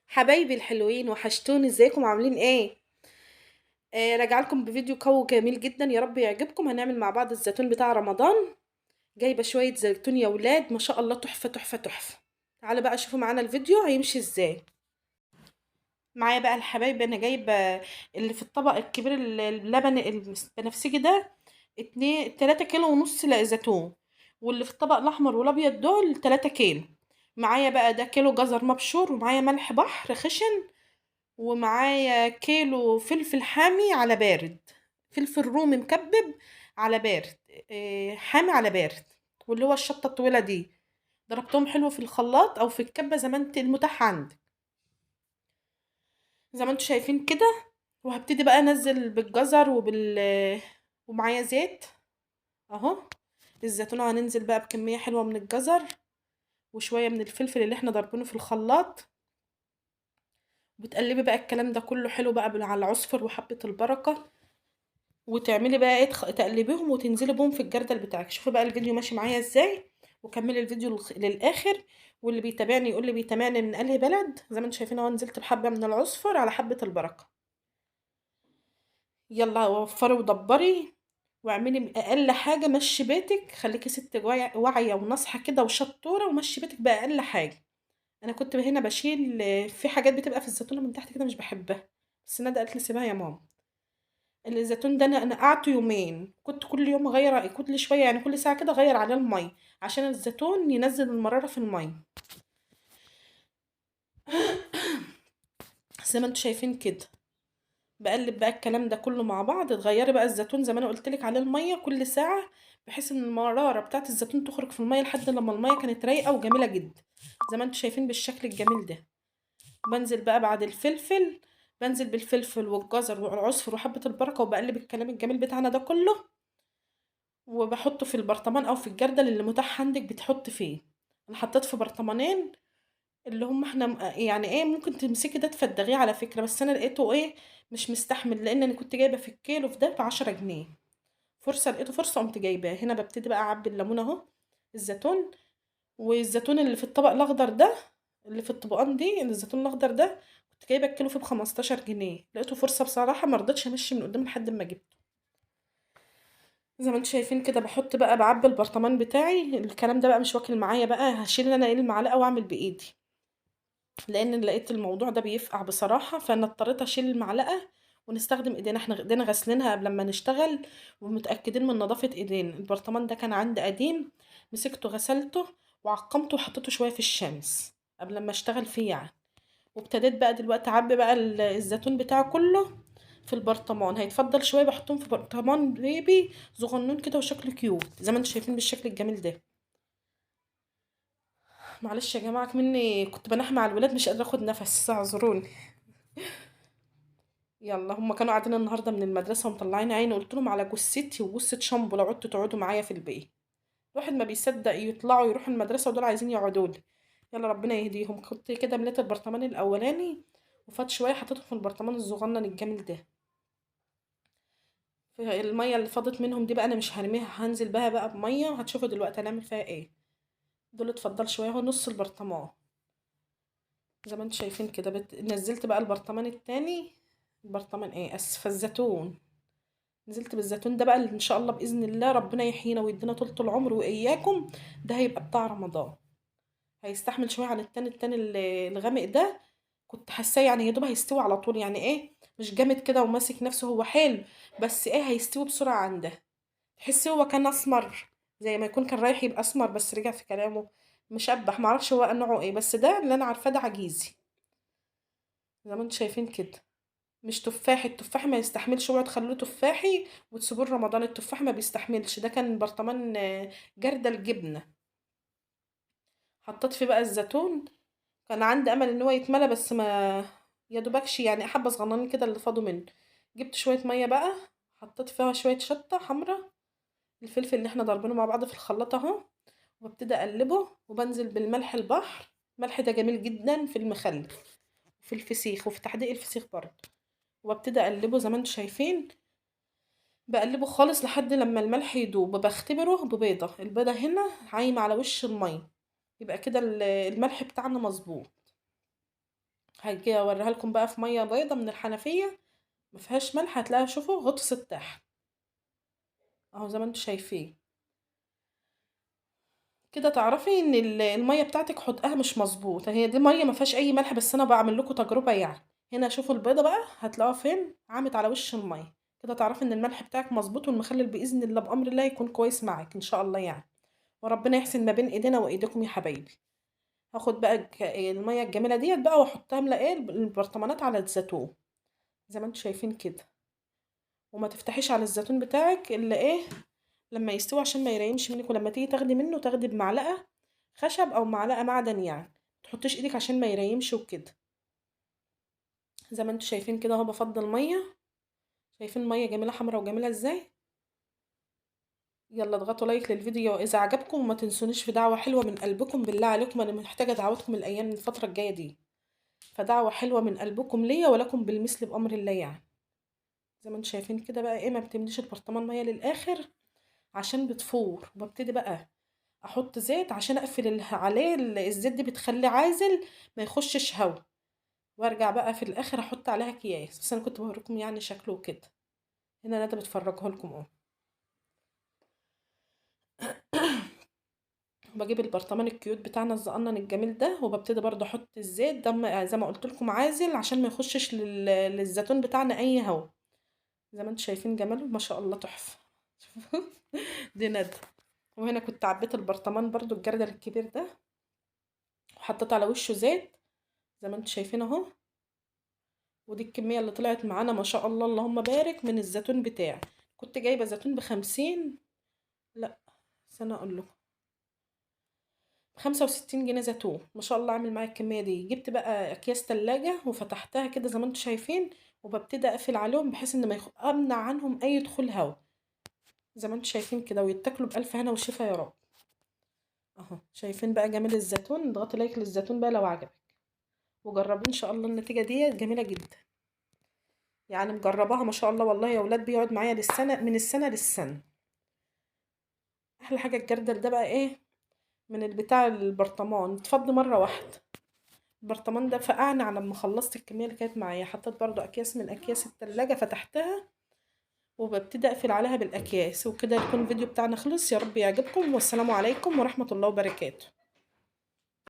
حبايبي الحلوين وحشتوني، ازيكم عاملين ايه؟ راجعه لكم بفيديو قوي جميل جدا، يا رب يعجبكم. هنعمل مع بعض الزيتون بتاع رمضان. جايبه شويه زيتون يا ولاد، ما شاء الله، تحفه تحفه تحفه. تعالوا بقى شوفوا معانا الفيديو هيمشي ازاي. معايا بقى الحبايب، انا جايبه اللي في الطبق الكبير اللبن البنفسجي ده 3 كيلو ونص زيتون. واللي في الطبق الاحمر والابيض دول 3 كيلو. معايا بقى ده كيلو جزر مبشور، ومعايا ملح بحر خشن، ومعايا كيلو فلفل حامي على بارد. فلفل رومي مكبب على بارد. حامي على بارد. واللي هو الشطة الطويلة دي، ضربتهم حلو في الخلاط او في الكبة زي ما انت المتاح عندك، زي ما انتوا شايفين كده. وهبتدي بقى انزل بالجزر ومعايا زيت اهو. الزيتونة هننزل بقى بكمية حلوة من الجزر، وشوية من الفلفل اللي احنا ضربينه في الخلاط. بتقلبي بقى الكلام ده كله حلو بقى على العصفر وحبة البركة. وتعملي بقى ايه، تقلبيهم وتنزلي بهم في الجردل بتاعك. شوفي بقى الفيديو ماشي معايا ازاي، وكملي الفيديو للاخر. واللي بيتابعني يقول لي بيتابعني من انهي بلد. زي ما انتم شايفين اهو، نزلت بحبه من العصفر على حبه البركه. يلا وفري ودبري، واعملي اقل حاجه. مشي بيتك، خليكي ست واعيه وناصحه كده وشطوره، ومشي بيتك باقل حاجه. انا كنت هنا بشيل في حاجات بتبقى في الزيتونه من تحت كده مش بحبها، بس ندى قالت لي سيبها يا ماما. الزيتون ده انا قعدته يومين، كنت كل يوم اغير، كل شويه يعني كل ساعه كده اغير عليه الميه، عشان الزيتون ينزل المراره في الميه. زي ما انتوا شايفين كده. بقلب بقى الكلام ده كله مع بعض. تغيري بقى الزيتون زي ما انا قلت لك عليه الميه كل ساعه، بحيث ان المراره بتاعت الزيتون تخرج في الميه لحد لما الميه كانت رايقه وجميله جدا، زي ما انتوا شايفين بالشكل الجميل ده. بنزل بقى بعد الفلفل، بنزل بالفلفل والجزر والعصفر وحبه البركه، وبقلب الكلام الجميل بتاعنا ده كله. وبحطه في البرطمان او في الجردل اللي متاح عندك بتحط فيه. انا حطيت في برطمانين، اللي هم احنا يعني ايه، ممكن تمسكي ده تفدغيه على فكرة، بس انا لقيته ايه، مش مستحمل، لان انا كنت جايبه في الكيلو في ده ب10 جنيه. فرصة لقيته فرصة قمت جايباه. هنا ببتدي بقى اعبي الليمون اهو، الزيتون. والزيتون اللي في الطبق الاخضر ده، اللي في الطبقان دي، الزيتون الاخضر ده كنت جايبه الكيلو فيه ب15 جنيه. لقيته فرصة بصراحة، مرضتش امشي من قدام لحد ما جبته. زي ما انتم شايفين كده، بحط بقى بعبي البرطمان بتاعي. الكلام ده بقى مش واكل معايا بقى، هشيل انا ايه المعلقه واعمل بايدي، لان لقيت الموضوع ده بيفقع بصراحه، فانا اضطريت اشيل المعلقه ونستخدم ايدينا. احنا ايدينا غسلينها قبل ما نشتغل، ومتاكدين من نظافه ايدينا. البرطمان ده كان عندي قديم، مسكته غسلته وعقمته وحطيته شويه في الشمس قبل ما اشتغل فيه يعني. وابتديت بقى دلوقتي اعبي بقى الزيتون بتاعه كله في البرطمان. هيتفضل شويه بحطهم في برطمان بيبي صغنون كده وشكله كيوت، زي ما انتم شايفين بالشكل الجميل ده. معلش يا جماعه مني، كنت بنحم على الولاد مش قادره اخد نفس، اعذروني. يلا، هم كانوا قاعدين النهارده من المدرسه ومطلعين عيني، قلت لهم على جثتي وجثه شامبو لو قعدتوا تقعدوا معايا في البيت. الواحد ما بيصدق يطلعوا يروحوا المدرسه ودول عايزين يقعدوا لي. يلا ربنا يهديهم. كنت كده مليت البرطمان الاولاني، وفات شويه حطيته في البرطمان الصغنن الجميل ده. الميه اللي فاضت منهم دي بقى انا مش هرميها، هنزل بقى بميه، هتشوفوا دلوقتي هنعمل فيها ايه. دول اتفضل شويه اهو، نص البرطمان. زي ما انتم شايفين كده، نزلت بقى البرطمان التاني. البرطمان ايه، اسفه، الزيتون. نزلت بالزيتون ده بقى اللي ان شاء الله باذن الله ربنا يحيينا ويدينا طولة العمر واياكم. ده هيبقى بتاع رمضان. هيستحمل شويه عن التاني الغامق ده. كنت حاساه يعني يا دوب هيستوي على طول، يعني ايه، مش جامد كده وماسك نفسه، هو حلو، بس ايه، هيستوي بسرعه عن ده. تحسي هو كان اسمر، زي ما يكون كان رايح يبقى اسمر بس رجع في كلامه مشبح. معرفش هو نوعه ايه، بس ده اللي انا عارفاه ده عجيزي. زي ما انتم شايفين كده. مش تفاحي، التفاحي ما يستحملش، اوعوا تخلوه تفاحي وتسيبوه رمضان. التفاح ما بيستحملش. ده كان برطمان جردل جبنه. حطيت فيه بقى الزيتون. كان عندي امل ان هو يتملى، بس ما، يا دوبكش يعني حبه صغننين كده اللي فاضوا منه. جبت شويه ميه بقى، حطيت فيها شويه شطه حمراء، الفلفل اللي احنا ضاربينه مع بعض في الخلاط اهو. وابتدي اقلبه، وبنزل بالملح البحر. الملح ده جميل جدا في المخلل، في الفسيخ، وفي تحديق الفسيخ برضه. وابتدي اقلبه زي ما انتم شايفين. بقلبه خالص لحد لما الملح يدوب، بختبره ببيضة. البيضة هنا عايمة على وش المية، يبقى كده الملح بتاعنا مظبوط. هاجي اوريها لكم بقى في ميه بيضه من الحنفيه ما فيهاش ملح، هتلاقيها شوفوا غطست تحت اهو زي ما انتم شايفين كده. تعرفي ان الميه بتاعتك حدقها مش مظبوط، هي دي ميه ما فيهاش اي ملح، بس انا بعمل لكم تجربه يعني. هنا شوفوا البيضه بقى هتلاقوها فين، عامت على وش الميه كده، تعرفي ان الملح بتاعك مظبوط، والمخلل باذن الله بامر الله يكون كويس معاك ان شاء الله يعني. وربنا يحسن ما بين ايدينا وايديكم يا حبايبي. هاخد بقى الميه الجميله ديت بقى واحطها املى ايه البرطمانات على الزيتون زي ما انتم شايفين كده. وما تفتحيش على الزيتون بتاعك الا ايه لما يستوي عشان ما يريمش منك، ولما تيجي تاخدي منه تاخدي بمعلقه خشب او معلقه معدن يعني، متحطيش ايدك عشان ما يريمش وكده. زي ما انتم شايفين كده اهو بفضل ميه، شايفين ميه جميله حمرا وجميله ازاي. يلا اضغطوا لايك للفيديو اذا عجبكم، وما تنسونيش في دعوه حلوه من قلبكم، بالله عليكم انا محتاجه دعوتكم الايام الفتره الجايه دي، فدعوه حلوه من قلبكم ليا ولكم بالمثل بامر الله يعني. زي ما انتم شايفين كده بقى ايه، ما بتمليش البرطمان ميه للاخر عشان بتفور، وببتدي بقى احط زيت عشان اقفل عليه الزيت دي بتخليه عازل ما يخشش هوا، وارجع بقى في الاخر احط عليها اكياس، بس انا كنت بوريكم يعني شكله كده. هنا انا بتفرجه لكم اهو. بجيب البرطمان الكيوت بتاعنا الزقنن الجميل ده، وببتدي برضه احط الزيت ده زي ما قلت لكم عازل عشان ما يخشش للزيتون بتاعنا اي هوا. زي ما انتم شايفين جماله ما شاء الله تحفه. شوفوا دي ندى. وهنا كنت عبيت البرطمان برضو الجردل الكبير ده وحطيت على وشه زيت زي ما انتم شايفين اهو. ودي الكمية اللي طلعت معانا ما شاء الله اللهم بارك من الزيتون بتاعي. كنت جايبة زيتون ب50، لا استنى اقول لكم، ب65 جنيه زيتون ما شاء الله عامل معايا الكمية دي. جبت بقى اكياس تلاجة وفتحتها كده زي ما انتم شايفين، وببتدي اقفل عليهم بحيث ان ما امنع عنهم اي دخول هوا زي ما انتم شايفين كده، ويتاكلوا بألف هنا وشفا يا رب. اهو شايفين بقى جمال الزيتون، اضغطي لايك للزيتون بقى لو عجبك، وجربوا ان شاء الله النتيجة دي جميلة جدا يعني. مجرباها ما شاء الله والله يا ولاد، بيقعد معايا للسنة من السنة للسنة. احلى حاجة الجردل ده بقى ايه، من البتاع البرطمان اتفض مرة واحدة. البرطمان ده فقعني على ما خلصت الكمية اللي كانت معايا، حطيت برضو اكياس من اكياس التلاجة فتحتها وببتدي اقفل عليها بالاكياس. وكده يكون الفيديو بتاعنا خلص، يا رب يعجبكم، والسلام عليكم ورحمة الله وبركاته.